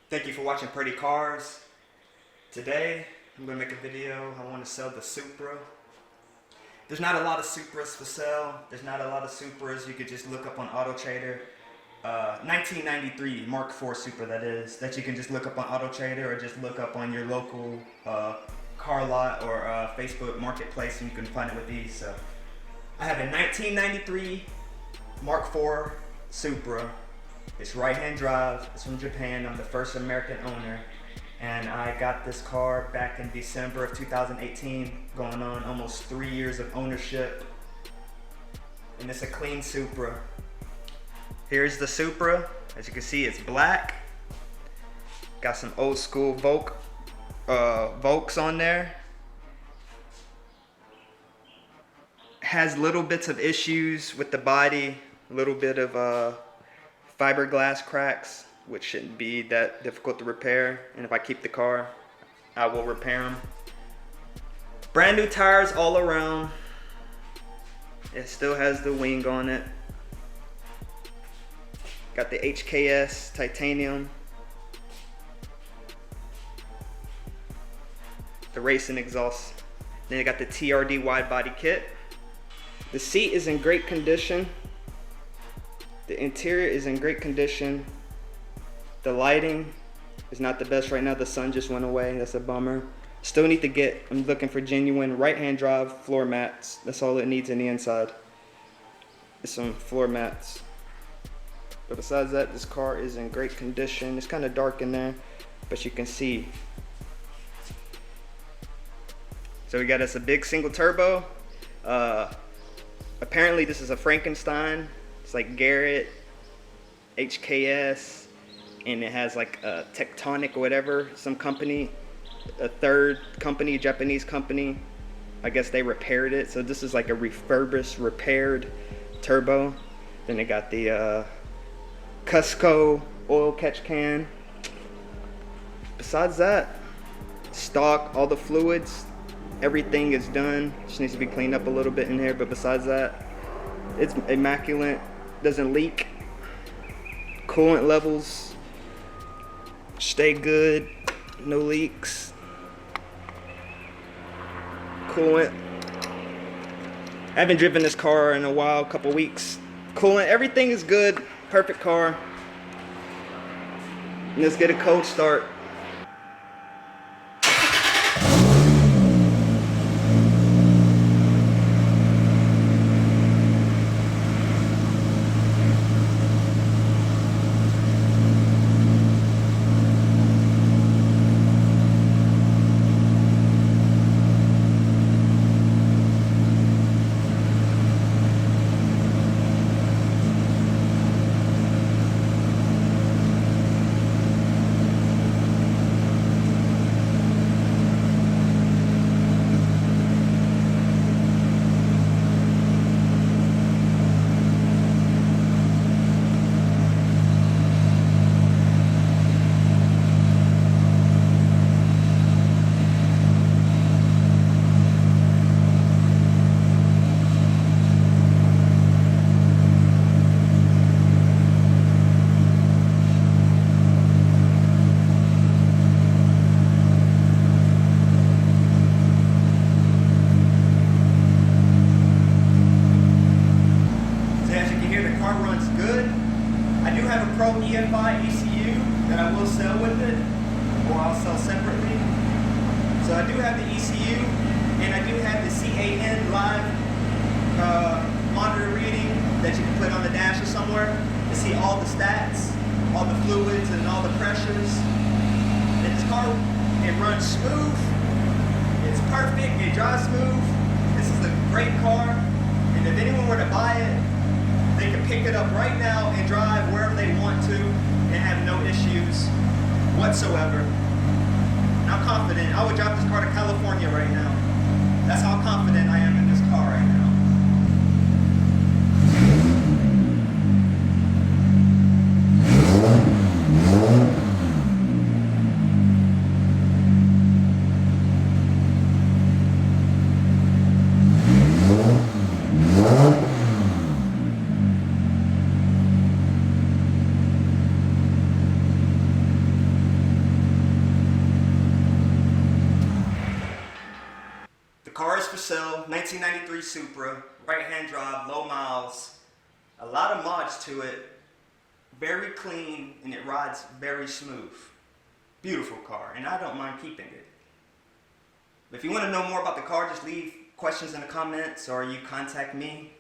Thank you for watching Pretty Cars. Today, I'm going to make a video. I want to sell the Supra. There's not a lot of Supras for sale. There's not a lot of Supras. You could just look up on Auto Trader. 1993 Mark IV Supra, that you can just look up on Auto Trader or just look up on your local car lot or Facebook Marketplace, and you can find it with these. So I have a 1993 Mark IV Supra. It's right-hand drive. It's from Japan. I'm the first American owner, and I got this car back in December of 2018, going on almost 3 years of ownership, and it's a clean Supra. Here's the Supra. As you can see, it's black. Got some old school Volks on there. Has little bits of issues with the body, a little bit of fiberglass cracks, which shouldn't be that difficult to repair. And if I keep the car, I will repair them. Brand new tires all around. It still has the wing on it. Got the HKS titanium. The racing exhaust. Then I got the TRD wide body kit. The seat is in great condition. The interior is in great condition. The lighting is not the best right now. The sun just went away. That's a bummer. Still need to get, I'm looking for genuine right-hand drive floor mats. That's all it needs in the inside. It's some floor mats. But besides that, this car is in great condition. It's kind of dark in there, but you can see. So we got us a big single turbo. Apparently this is a Frankenstein. It's like Garrett, HKS, and it has like a Tectonic or whatever, some company, a third company, Japanese company. I guess they repaired it. So this is like a refurbished, repaired turbo. Then they got the Cusco oil catch can. Besides that, stock, all the fluids, everything is done. Just needs to be cleaned up a little bit in here, but besides that, it's immaculate. Doesn't leak. Coolant levels stay good. No leaks. Coolant. I haven't driven this car in a while, a couple weeks. Coolant, everything is good. Perfect car. Let's get a cold start. EFI ECU that I will sell with it, or I'll sell separately. So I do have the ECU, and I do have the CAN live monitor reading that you can put on the dash or somewhere to see all the stats, all the fluids and all the pressures. And this car, it runs smooth, it's perfect, it drives smooth. This is a great car, and if anyone were to buy it, they can pick it up right now and drive wherever they want to and have no issues whatsoever. And I'm confident. I would drive this car to California right now. That's how confident I am in this car right now. The car is for sale, 1993 Supra, right-hand drive, low miles, a lot of mods to it, very clean, and it rides very smooth. Beautiful car, and I don't mind keeping it. If you want to know more about the car, just leave questions in the comments or you contact me.